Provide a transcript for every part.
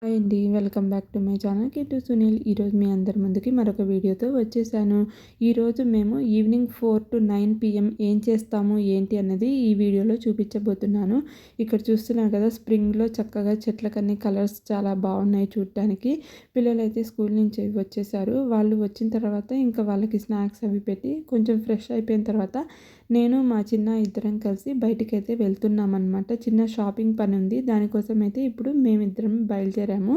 Hi అండి. Welcome back to my channel Kittu Sunil. ఈరోజు మీ అందరి ముందుకి మరొక వీడియోతో వచ్చేసాను. ఈరోజు మేము ఈవినింగ్ 4-9 PM ఏం చేస్తాము ఏంటి అన్నది ఈ వీడియోలో చూపించబోతున్నాను. ఇక్కడ చూస్తున్నారు కదా, స్ప్రింగ్లో చక్కగా చెట్లకన్నీ కలర్స్ చాలా బాగున్నాయి చూడటానికి. పిల్లలైతే స్కూల్ నుంచి వచ్చేసారు. వాళ్ళు వచ్చిన తర్వాత ఇంకా వాళ్ళకి స్నాక్స్ అవి పెట్టి కొంచెం ఫ్రెష్ అయిపోయిన తర్వాత నేను మా చిన్న ఇద్దరం కలిసి బయటికైతే వెళ్తున్నామన్నమాట. చిన్న షాపింగ్ పని ఉంది. దానికోసం అయితే ఇప్పుడు మేమిద్దరం బయలుదేరాము.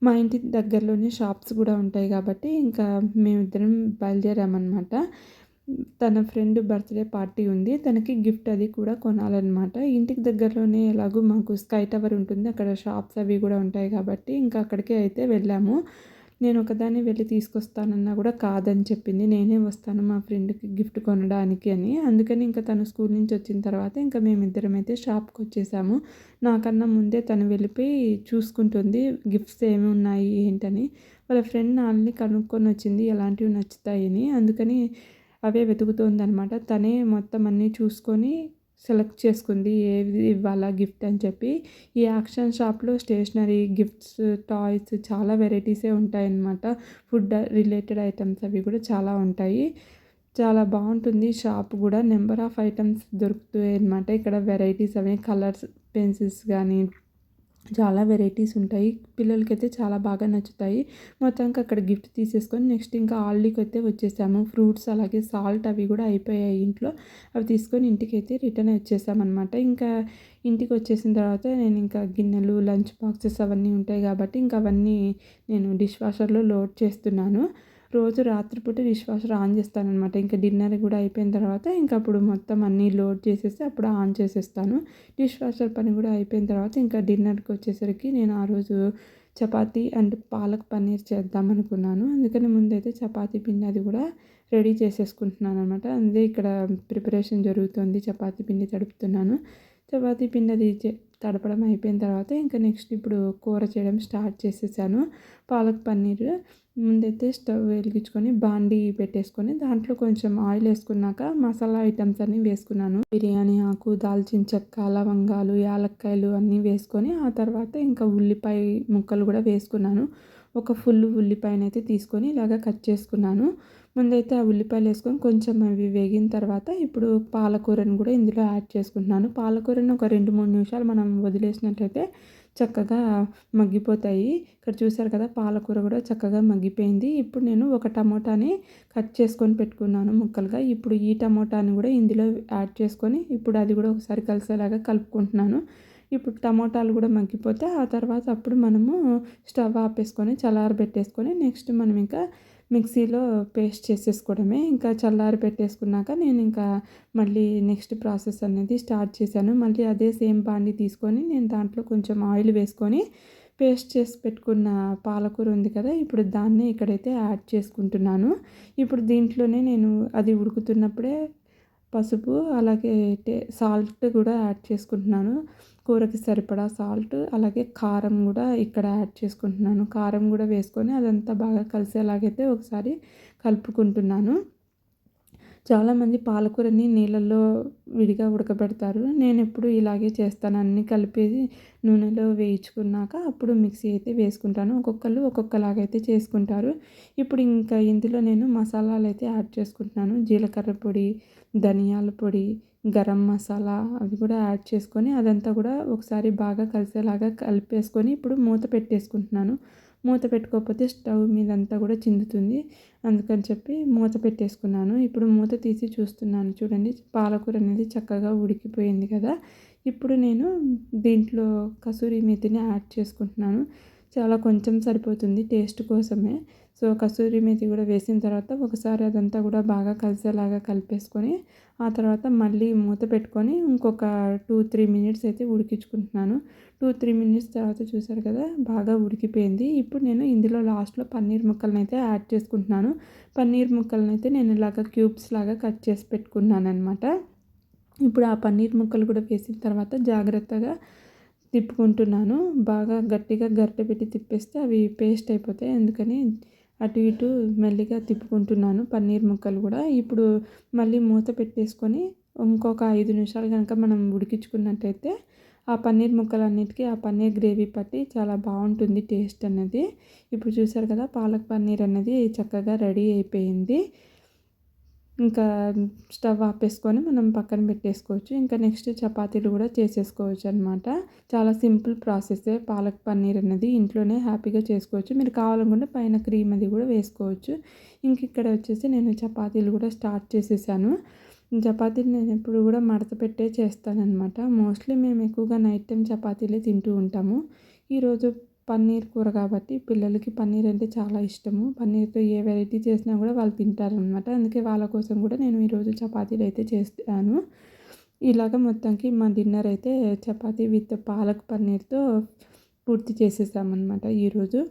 మా ఇంటి దగ్గరలోనే షాప్స్ కూడా ఉంటాయి కాబట్టి ఇంకా మేమిద్దరం బయలుదేరామన్నమాట. తన ఫ్రెండ్ బర్త్డే పార్టీ ఉంది. తనకి గిఫ్ట్ అది కూడా కొనాలన్నమాట. ఇంటికి దగ్గరలోనే ఎలాగో మాకు స్కై టవర్ ఉంటుంది. అక్కడ షాప్స్ అవి కూడా ఉంటాయి కాబట్టి ఇంకా అక్కడికే అయితే వెళ్ళాము. నేను ఒకదాన్ని వెళ్ళి తీసుకొస్తానన్నా కూడా కాదని చెప్పింది. నేనే వస్తాను మా ఫ్రెండ్కి గిఫ్ట్ కొనడానికి అని. అందుకని ఇంకా తను స్కూల్ నుంచి వచ్చిన తర్వాత ఇంకా మేమిద్దరం అయితే షాప్కి వచ్చేసాము. నాకన్నా ముందే తను వెళ్ళిపోయి చూసుకుంటుంది గిఫ్ట్స్ ఏమి ఉన్నాయి ఏంటని. వాళ్ళ ఫ్రెండ్ నాన్నని కనుక్కొని వచ్చింది ఎలాంటివి నచ్చుతాయని. అందుకని అవే వెతుకుతోందనమాట. తనే మొత్తం అన్నీ చూసుకొని సెలెక్ట్ చేసుకుంది ఏది ఇవ్వాలా గిఫ్ట్ అని చెప్పి. ఈ యాక్షన్ షాప్లో స్టేషనరీ, గిఫ్ట్స్, టాయ్స్ చాలా వెరైటీసే ఉంటాయన్నమాట. ఫుడ్ రిలేటెడ్ ఐటమ్స్ అవి కూడా చాలా ఉంటాయి. చాలా బాగుంటుంది షాప్ కూడా. నెంబర్ ఆఫ్ ఐటమ్స్ దొరుకుతాయి అన్నమాట. ఇక్కడ వెరైటీస్ అవి కలర్స్ పెన్సిల్స్ కానీ చాలా వెరైటీస్ ఉంటాయి. పిల్లలకైతే చాలా బాగా నచ్చుతాయి. మొత్తానికి అక్కడ గిఫ్ట్ తీసేసుకొని నెక్స్ట్ ఇంకా ఆల్డీకి అయితే వచ్చేసాము. ఫ్రూట్స్ అలాగే సాల్ట్ అవి కూడా అయిపోయాయి ఇంట్లో. అవి తీసుకొని ఇంటికైతే రిటర్న్ వచ్చేసామన్నమాట. ఇంకా ఇంటికి వచ్చేసిన తర్వాత నేను ఇంకా గిన్నెలు, లంచ్ బాక్సెస్ అవన్నీ ఉంటాయి కాబట్టి ఇంకా అవన్నీ నేను డిష్ వాషర్లో లోడ్ చేస్తున్నాను. రోజు రాత్రిపూట డిష్ వాషర్ ఆన్ చేస్తానన్నమాట. ఇంకా డిన్నర్ కూడా అయిపోయిన తర్వాత ఇంకా అప్పుడు మొత్తం అన్నీ లోడ్ చేసేసి అప్పుడు ఆన్ చేసేస్తాను. డిష్ వాషర్ పని కూడా అయిపోయిన తర్వాత ఇంకా డిన్నర్కి వచ్చేసరికి నేను ఆ రోజు చపాతీ అండ్ పాలక్ పన్నీర్ చేద్దాం అనుకున్నాను. అందుకని ముందైతే చపాతీ పిండి అది కూడా రెడీ చేసేసుకుంటున్నాను అనమాట. అదే ఇక్కడ ప్రిపరేషన్ జరుగుతుంది. చపాతీ పిండి తడుపుతున్నాను. చపాతీ పిండి అది తడపడం అయిపోయిన తర్వాత ఇంకా నెక్స్ట్ ఇప్పుడు కూర చేయడం స్టార్ట్ చేసేసాను. పాలక్ పన్నీర్ ముందైతే స్టవ్ వెలిగించుకొని బాండీ పెట్టేసుకొని దాంట్లో కొంచెం ఆయిల్ వేసుకున్నాక మసాలా ఐటమ్స్ అన్నీ వేసుకున్నాను. బిర్యానీ ఆకు, దాల్చిన చెక్క, లవంగాలు, యాలక్కాయలు అన్నీ వేసుకొని ఆ తర్వాత ఇంకా ఉల్లిపాయ ముక్కలు కూడా వేసుకున్నాను. ఒక ఫుల్ ఉల్లిపాయనైతే తీసుకొని ఇలాగ కట్ చేసుకున్నాను. ముందైతే ఆ ఉల్లిపాయలు వేసుకొని కొంచెం అవి వేగిన తర్వాత ఇప్పుడు పాలకూరను కూడా ఇందులో యాడ్ చేసుకుంటున్నాను. పాలకూరను ఒక 2-3 నిమిషాలు మనం వదిలేసినట్లయితే చక్కగా మగ్గిపోతాయి. ఇక్కడ చూసారు కదా, పాలకూర కూడా చక్కగా మగ్గిపోయింది. ఇప్పుడు నేను ఒక టమోటాని కట్ చేసుకొని పెట్టుకున్నాను ముక్కలుగా. ఇప్పుడు ఈ టమోటాని కూడా ఇందులో యాడ్ చేసుకొని ఇప్పుడు అది కూడా ఒకసారి కలిసేలాగా కలుపుకుంటున్నాను. ఇప్పుడు టమోటాలు కూడా మగ్గిపోతే ఆ తర్వాత అప్పుడు మనము స్టవ్ ఆపేసుకొని చల్లారబెట్టేసుకొని నెక్స్ట్ మనం ఇంకా మిక్సీలో పేస్ట్ చేసేసుకోవడమే. ఇంకా చల్లారి పెట్టేసుకున్నాక నేను ఇంకా మళ్ళీ నెక్స్ట్ ప్రాసెస్ అనేది స్టార్ట్ చేశాను. మళ్ళీ అదే సేమ్ బాండి తీసుకొని నేను దాంట్లో కొంచెం ఆయిల్ వేసుకొని పేస్ట్ చేసి పెట్టుకున్న పాలకూర ఉంది కదా, ఇప్పుడు దాన్ని ఇక్కడైతే యాడ్ చేసుకుంటున్నాను. ఇప్పుడు దీంట్లోనే నేను అది ఉడుకుతున్నప్పుడే పసుపు అలాగే సాల్ట్ కూడా యాడ్ చేసుకుంటున్నాను. కూరకి సరిపడా సాల్ట్ అలాగే కారం కూడా ఇక్కడ యాడ్ చేసుకుంటున్నాను. కారం కూడా వేసుకొని అదంతా బాగా కలిసేలాగైతే ఒకసారి కలుపుకుంటున్నాను. చాలామంది పాలకూరని నీళ్ళల్లో విడిగా ఉడకబెడతారు. నేను ఎప్పుడు ఇలాగే చేస్తాను. అన్నీ కలిపేసి నూనెలో వేయించుకున్నాక అప్పుడు మిక్సీ అయితే వేసుకుంటాను. ఒక్కొక్కరు ఒక్కొక్కలాగైతే చేసుకుంటారు. ఇప్పుడు ఇంకా ఇందులో నేను మసాలాలు అయితే యాడ్ చేసుకుంటున్నాను. జీలకర్ర పొడి, ధనియాల పొడి, గరం మసాలా అవి కూడా యాడ్ చేసుకొని అదంతా కూడా ఒకసారి బాగా కలిసేలాగా కలిపేసుకొని ఇప్పుడు మూత పెట్టేసుకుంటున్నాను. మూత పెట్టుకోకపోతే స్టవ్ మీదంతా కూడా చిందుతుంది. అందుకని చెప్పి మూత పెట్టేసుకున్నాను. ఇప్పుడు మూత తీసి చూస్తున్నాను. చూడండి, పాలకూర అనేది చక్కగా ఉడికిపోయింది కదా. ఇప్పుడు నేను దీంట్లో కసూరి మేతిని యాడ్ చేసుకుంటున్నాను. చాలా కొంచెం సరిపోతుంది టేస్ట్ కోసమే. సో కసూరి మేతి కూడా వేసిన తర్వాత ఒకసారి అదంతా కూడా బాగా కలిసేలాగా కలిపేసుకొని ఆ తర్వాత మళ్ళీ మూత పెట్టుకొని ఇంకొక 2-3 మినిట్స్ అయితే ఉడికించుకుంటున్నాను. 2-3 మినిట్స్ తర్వాత చూసారు కదా, బాగా ఉడికిపోయింది. ఇప్పుడు నేను ఇందులో లాస్ట్లో పన్నీర్ ముక్కలను అయితే యాడ్ చేసుకుంటున్నాను. పన్నీర్ ముక్కలను అయితే నేను ఇలాగ క్యూబ్స్ లాగా కట్ చేసి పెట్టుకున్నాను అనమాట. ఇప్పుడు ఆ పన్నీర్ ముక్కలు కూడా వేసిన తర్వాత జాగ్రత్తగా తిప్పుకుంటున్నాను. బాగా గట్టిగా గరిటె పెట్టి తిప్పేస్తే అవి పేస్ట్ అయిపోతాయి. అందుకని అటు ఇటు మెల్లిగా తిప్పుకుంటున్నాను పన్నీర్ ముక్కలు కూడా. ఇప్పుడు మళ్ళీ మూత పెట్టేసుకొని ఇంకొక 5 నిమిషాలు కనుక మనం ఉడికించుకున్నట్టయితే ఆ పన్నీర్ ముక్కలన్నిటికీ ఆ పన్నీర్ గ్రేవీ పట్టి చాలా బాగుంటుంది టేస్ట్ అనేది. ఇప్పుడు చూసారు కదా పాలక్ పన్నీర్ అనేది చక్కగా రెడీ అయిపోయింది. ఇంకా స్టవ్ ఆపేసుకొని మనం పక్కన పెట్టేసుకోవచ్చు. ఇంకా నెక్స్ట్ చపాతీలు కూడా చేసేసుకోవచ్చు అనమాట. చాలా సింపుల్ ప్రాసెసే. పాలక్ పన్నీర్ అనేది ఇంట్లోనే హ్యాపీగా చేసుకోవచ్చు. మీరు కావాలనుకుంటే పైన క్రీమ్ అది కూడా వేసుకోవచ్చు. ఇంక ఇక్కడ వచ్చేసి నేను చపాతీలు కూడా స్టార్ట్ చేసేసాను. చపాతీలు నేను ఎప్పుడు కూడా మడత పెట్టే చేస్తానన్నమాట. మోస్ట్లీ మేము ఎక్కువగా నైట్ టైం చపాతీలే తింటూ ఉంటాము. ఈరోజు పన్నీర్ కూర కాబట్టి పిల్లలకి పన్నీర్ అంటే చాలా ఇష్టము. పన్నీర్తో ఏ వెరైటీ చేసినా కూడా వాళ్ళు తింటారనమాట. అందుకే వాళ్ళ కోసం కూడా నేను ఈరోజు చపాతీలు అయితే చేస్తాను. ఇలాగ మొత్తానికి మా డిన్నర్ అయితే చపాతీ విత్ పాలక్ పన్నీర్తో పూర్తి చేసేసామన్నమాట ఈరోజు.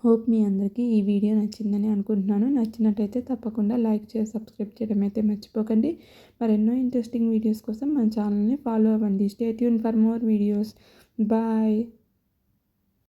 హోప్ మీ అందరికీ ఈ వీడియో నచ్చిందని అనుకుంటున్నాను. నచ్చినట్టయితే తప్పకుండా లైక్ చేసి సబ్స్క్రైబ్ చేయడం అయితే మర్చిపోకండి. మరెన్నో ఇంట్రెస్టింగ్ వీడియోస్ కోసం మన ఛానల్ని ఫాలో అవ్వండి. Stay tune for more videos. Bye.